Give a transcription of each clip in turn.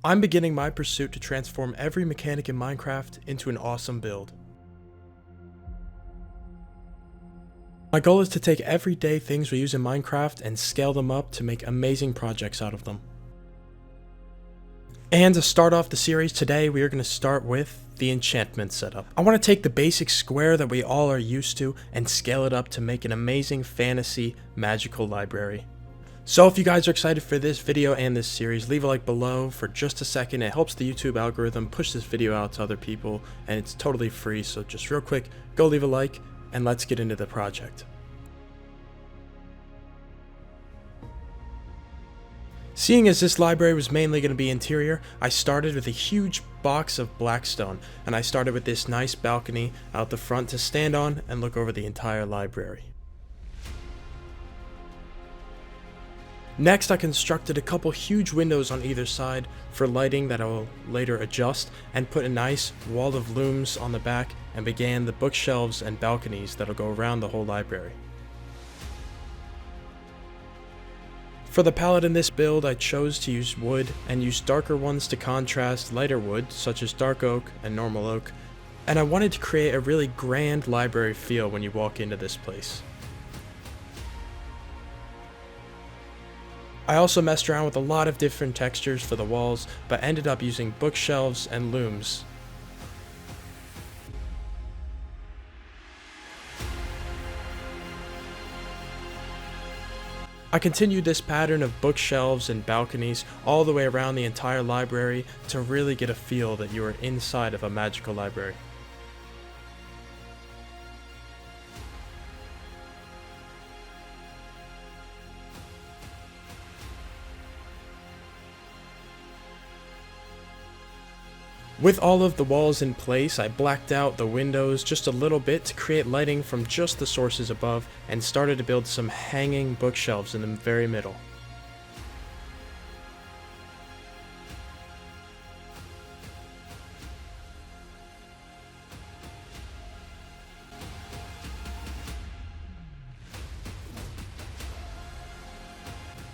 I'm beginning my pursuit to transform every mechanic in Minecraft into an awesome build. My goal is to take everyday things we use in Minecraft and scale them up to make amazing projects out of them. And to start off the series today, we are going to start with the enchantment setup. I want to take the basic square that we all are used to and scale it up to make an amazing fantasy magical library. So if you guys are excited for this video and this series, leave a like below for just a second. It helps the YouTube algorithm push this video out to other people, and it's totally free, so just real quick, go leave a like and let's get into the project. Seeing as this library was mainly going to be interior, I started with a huge box of blackstone, and I started with this nice balcony out the front to stand on and look over the entire library. Next, I constructed a couple huge windows on either side for lighting that I will later adjust, and put a nice wall of looms on the back and began the bookshelves and balconies that will go around the whole library. For the palette in this build, I chose to use wood and use darker ones to contrast lighter wood such as dark oak and normal oak, and I wanted to create a really grand library feel when you walk into this place. I also messed around with a lot of different textures for the walls, but ended up using bookshelves and looms. I continued this pattern of bookshelves and balconies all the way around the entire library to really get a feel that you are inside of a magical library. With all of the walls in place, I blacked out the windows just a little bit to create lighting from just the sources above, and started to build some hanging bookshelves in the very middle.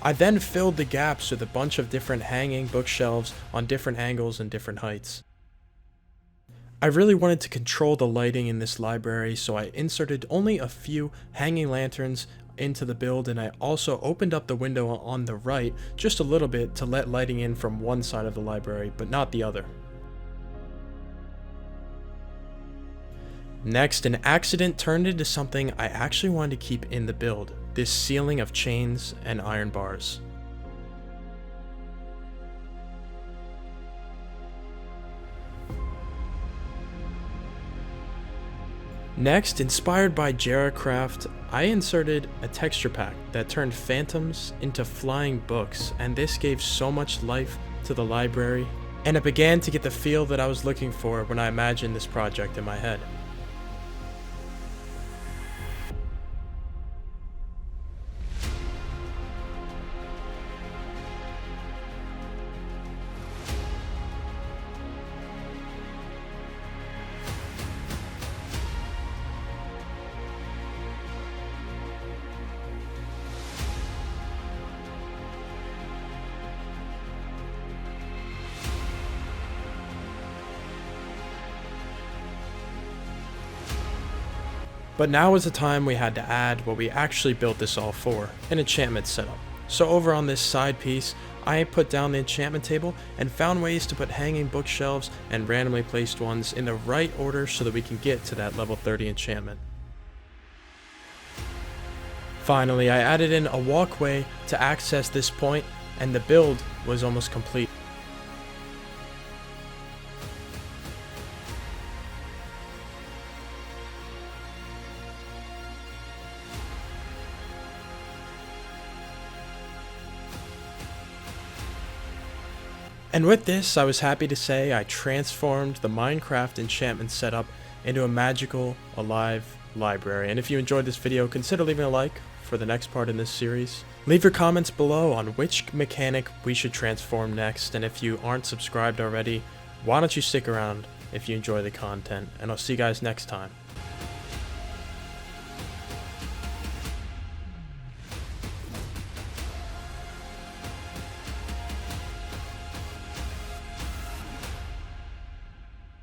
I then filled the gaps with a bunch of different hanging bookshelves on different angles and different heights. I really wanted to control the lighting in this library, so I inserted only a few hanging lanterns into the build, and I also opened up the window on the right just a little bit to let lighting in from one side of the library, but not the other. Next, an accident turned into something I actually wanted to keep in the build, this ceiling of chains and iron bars. Next, inspired by Jaracraft, I inserted a texture pack that turned phantoms into flying books, and this gave so much life to the library, and it began to get the feel that I was looking for when I imagined this project in my head. But now is the time we had to add what we actually built this all for, an enchantment setup. So over on this side piece, I put down the enchantment table and found ways to put hanging bookshelves and randomly placed ones in the right order so that we can get to that level 30 enchantment. Finally, I added in a walkway to access this point, and the build was almost complete. And with this, I was happy to say I transformed the Minecraft enchantment setup into a magical, alive library. And if you enjoyed this video, consider leaving a like for the next part in this series. Leave your comments below on which mechanic we should transform next, and if you aren't subscribed already, why don't you stick around if you enjoy the content, and I'll see you guys next time.